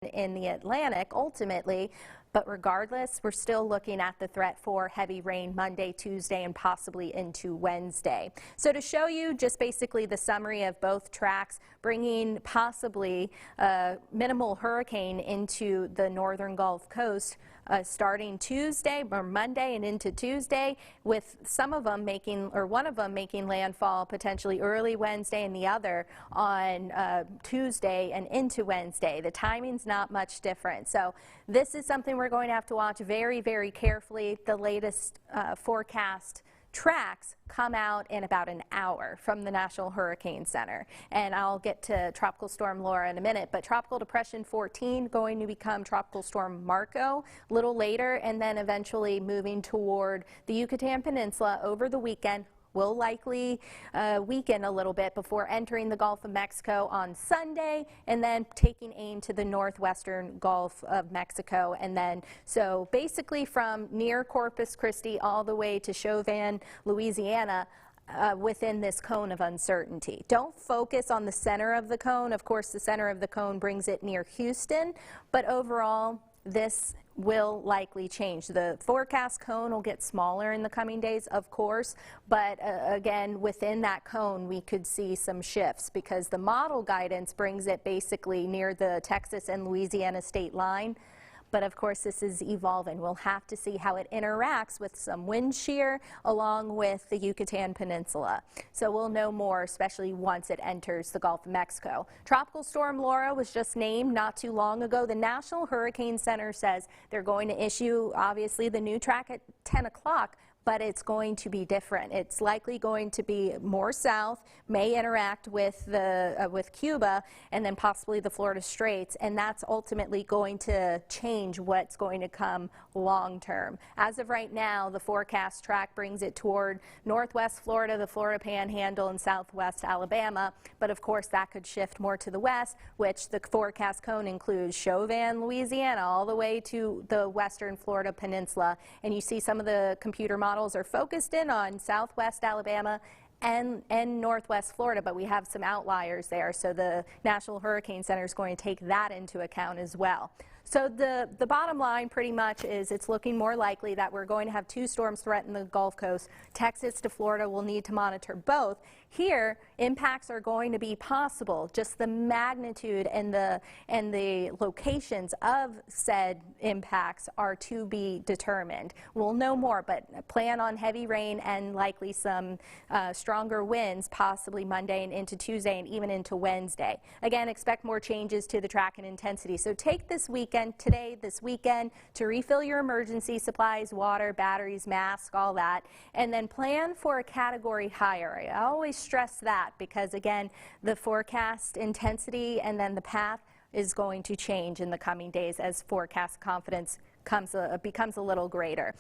in the Atlantic ultimately, but regardless, we're still looking at the threat for heavy rain Monday, Tuesday, and possibly into Wednesday. So to show you just basically the summary of both tracks, bringing possibly a minimal hurricane into the northern Gulf Coast starting Tuesday or Monday and into Tuesday, with some of them making, or one of them making landfall potentially early Wednesday and the other on Tuesday and into Wednesday. The timing's not much different. So this is something we're going to have to watch very, very carefully. The latest forecast tracks come out in about an hour from the National Hurricane Center. And I'll get to Tropical Storm Laura in a minute, but Tropical Depression 14 going to become Tropical Storm Marco a little later, and then eventually moving toward the Yucatan Peninsula over the weekend. Will likely weaken a little bit before entering the Gulf of Mexico on Sunday, and then taking aim to the northwestern Gulf of Mexico. And then so basically from near Corpus Christi all the way to Chauvin, Louisiana, within this cone of uncertainty. Don't focus on the center of the cone. Of course, the center of the cone brings it near Houston, but overall this will likely change. The forecast cone will get smaller in the coming days, of course, but again, within that cone we could see some shifts because the model guidance brings it basically near the Texas and Louisiana state line. But of course this is evolving. We'll have to see how it interacts with some wind shear along with the Yucatan Peninsula. So we'll know more, especially once it enters the Gulf of Mexico. Tropical Storm Laura was just named not too long ago. The National Hurricane Center says they're going to issue obviously the new track at 10 o'clock. But it's going to be different. It's likely going to be more south, may interact with with Cuba, and then possibly the Florida Straits, and that's ultimately going to change what's going to come long term. As of right now, the forecast track brings it toward northwest Florida, the Florida Panhandle, and southwest Alabama. But of course, that could shift more to the west, which the forecast cone includes Chauvin, Louisiana, all the way to the western Florida Peninsula. And you see some of the computer models are focused in on southwest Alabama and northwest Florida, but we have some outliers there, so the National Hurricane Center is going to take that into account as well. So the bottom line pretty much is it's looking more likely that we're going to have two storms threaten the Gulf Coast. Texas to Florida will need to monitor both. Here, impacts are going to be possible. Just the magnitude and the locations of said impacts are to be determined. We'll know more, but plan on heavy rain and likely some stronger winds possibly Monday and into Tuesday and even into Wednesday. Again, expect more changes to the track and intensity. So take this weekend, this weekend, to refill your emergency supplies, water, batteries, masks, all that, and then plan for a category higher. I always stress that because, again, the forecast intensity and then the path is going to change in the coming days as forecast confidence becomes a little greater.